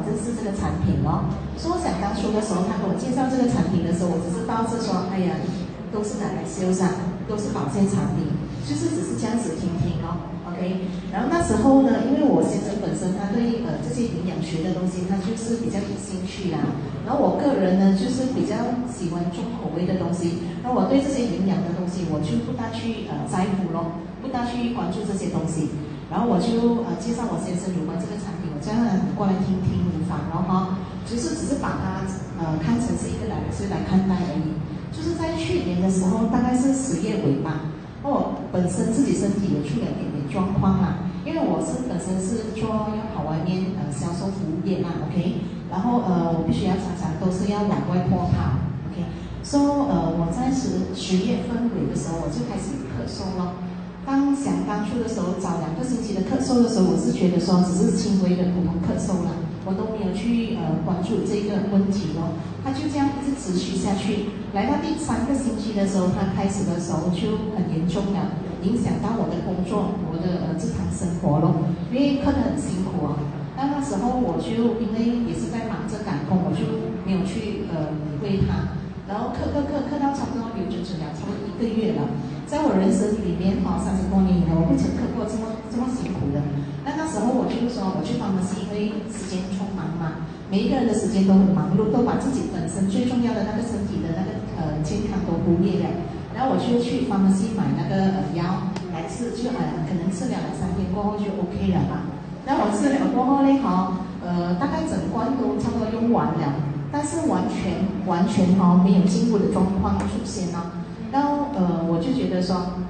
认识这个产品哦。所以我想当初的时候，他给我介绍这个产品的时候，我只是抱着说，哎呀，都是拿来修缮，都是保健产品，就是只是这样子听听哦。OK， 然后那时候呢，因为我先生本身他对这些营养学的东西，他就是比较有兴趣啦。然后我个人呢，就是比较喜欢重口味的东西。然后我对这些营养的东西，我就不大去在乎咯，不大去关注这些东西。然后我就介绍我先生有关这个产品，我叫他过来听听无妨，然后哈，就是只是把它看成是一个来看待而已。就是在去年的时候，大概是10月尾吧。我本身自己身体有出了一点点状况啦，因为我是本身是做要跑外面销售服务业嘛 ，OK， 然后我必须要常常都是要往外坡跑 ，OK，so 我在10月份尾的时候我就开始咳嗽了。当初的时候，早2个星期的咳嗽的时候，我是觉得说只是轻微的普通咳嗽啦，我都没有去关注这个问题咯。它就这样一直持续下去，来到第3个星期的时候，它开始的时候就很严重了，影响到我的工作，我的日常生活咯。因为咳得很辛苦啊，那时候我就因为也是在忙着赶工，我就没有去理会它。然后咳到差不多有整了，差不多1个月了。在我人生里面30多年以来，我不曾咳过这么辛苦的。那时候我就说，我去访问是因为时间匆忙嘛，每一个人的时间都很忙碌，都把自己本身最重要的那个身体的那个健康都忽略了。然后我就去访问是买那个药来吃，就可能吃了2、3天过后就 OK 了嘛。然后我吃了过后呢，大概整罐都差不多用完了。但是完全没有进步的状况出现了，然后我就觉得说，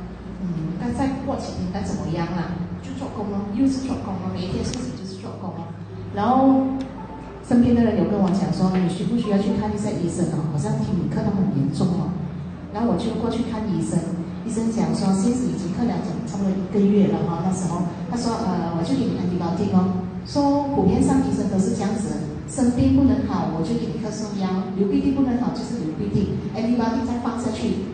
该再过几天该怎么样啦？就做工咯，又是做工咯，每一天事情就是做工咯。然后身边的人有跟我讲说，你需不需要去看一下医生哦？好像听你咳得很严重哦。然后我就过去看医生，医生讲说，现在已经咳了差不多1个月了哈。那时候他说我就给你antibiotic哦，说普遍上医生都是这样子。生病不能好，我就给你咳嗽药；流鼻涕不能好，就是流鼻涕，antibiotic再放下去。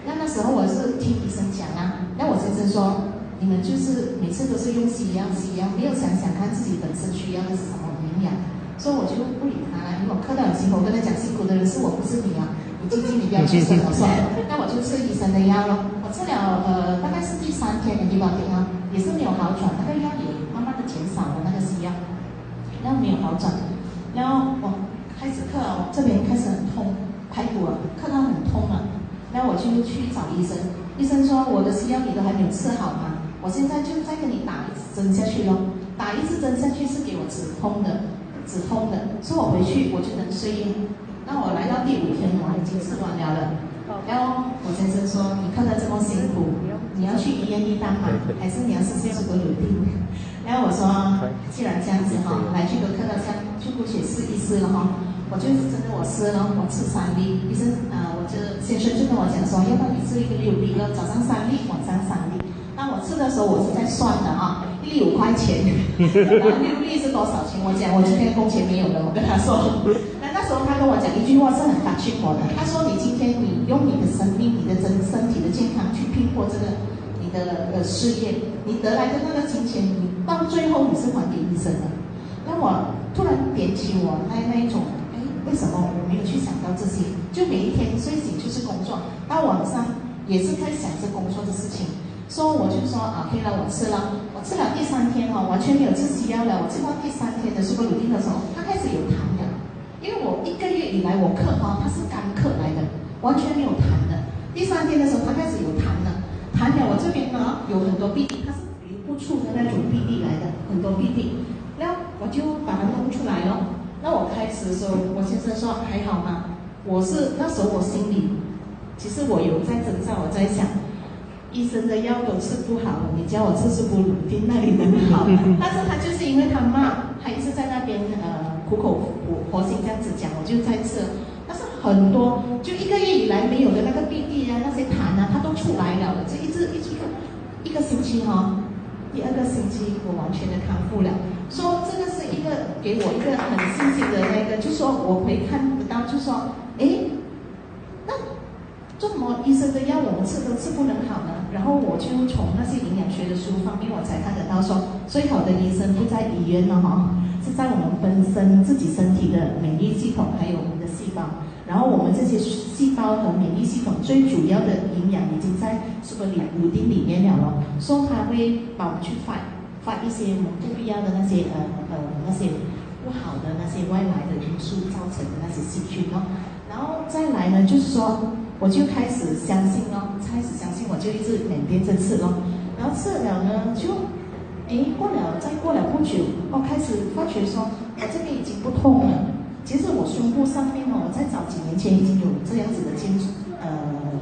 那时候我是听医生讲啊，那我先生说，你们就是每次都是用西药，没有想看自己本身需要的是什么营养，所以我就不理他了。因为我咳得很辛苦，我跟他讲辛苦的人是我，不是你啊，你静静你不要去生了算了。那我就吃医生的药咯，我吃了大概是第3天antibiotic啊，也是没有好转，那个药也慢慢的减少了那个西药。然后没有好转，然后我开始咳了，这边开始很痛，排骨咳到很痛了。然后我就去找医生，医生说我的西药你都还没有吃好吗？我现在就再给你打1支针下去咯，打1支针下去是给我止痛的，所以我回去我就能睡夜。那我来到第5天，我已经吃完了。然后我先生说，你咳得这么辛苦，你要去医院一单吗？还是你要试试这个乳定？然后我说，既然这样子来这个咳到这样，就姑且试一试了哈。我就真的我试了，我吃3粒，医生我就先生就跟我讲说，要不然你吃一个6粒，早上3粒，晚上3粒。那我吃的时候我是在算的1粒5块钱，然后6粒是多少钱？我讲我今天工钱没有了，我跟他说。那时候他跟我讲一句话是很打击我的，他说你今天你用你的生命、你的身体的健康去拼搏这个你的事业，你得来的那个金钱，你到最后你是还给医生的。那我突然点起我那一种，为什么我没有去想到这些？就每一天睡醒就是工作，到晚上也是在想着工作的事情。所以我就说OK 了，我吃了第3天完全没有吃西药了。我吃到第3天的苏格鲁定的时候，它开始有痰了。因为我1个月以来我咳它是干咳来的，完全没有痰的。第3天的时候它开始有痰了，我这边呢有很多鼻涕，它是流不出的那种鼻涕来的，很多鼻涕。然后我就把它弄出来了。那我开始的时候，我先生说还好吗？那时候我心里其实我有在挣扎，我在想，医生的药都吃不好了，你叫我吃苏格鲁定那里能好？但是他就是因为他骂，他一直在那边苦口婆心这样子讲，我就在吃。但是很多就1个月以来没有的那个鼻涕啊，那些痰啊，它都出来了。这一个星期第2个星期我完全的康复了。说这个是给我一个很信心的那个，就说我回看不到，就说那做什么医生的药我们吃都吃不能好呢？然后我就从那些营养学的书方面，我才看得到说，最好的医生不在医院了是在我们本身自己身体的免疫系统，还有我们的细胞。然后我们这些细胞和免疫系统最主要的营养已经在Super Lutein里面了咯，所以它会帮我们去fight一些我们不必要的那些不好的那些外来的因素造成的那些细菌咯。然后再来呢，就是说我就开始相信我就一直每天吃咯。然后吃了呢，就过了不久，我开始发觉说我这边已经不痛了。其实我胸部上面我在早几年前已经有这样子的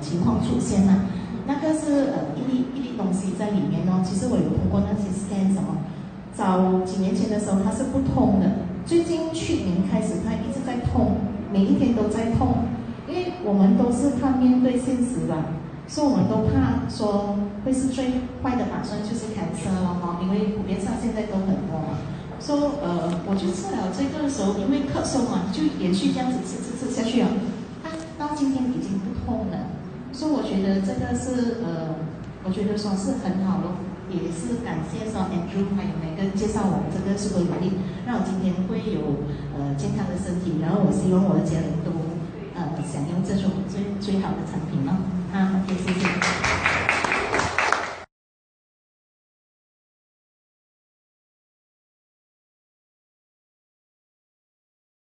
情况出现了。那个是一粒东西在里面哦。其实我有通过那些 scan 什么，早几年前的时候它是不痛的，最近去年开始它一直在痛，每一天都在痛。因为我们都是怕面对现实吧，所以我们都怕说会是最坏的打算就是 cancer 了哈，因为普遍上现在都很多嘛。所以我就吃了这个的时候，因为咳嗽嘛，就连续这样子吃下去啊，到今天已经不痛了。所以我觉得这个是我觉得说是很好咯，也是感谢说 Andrew 还有每个介绍我们这个 Super Lutein，让我今天会有健康的身体，然后我希望我的家人都享用这种最好的产品咯。OK，谢谢。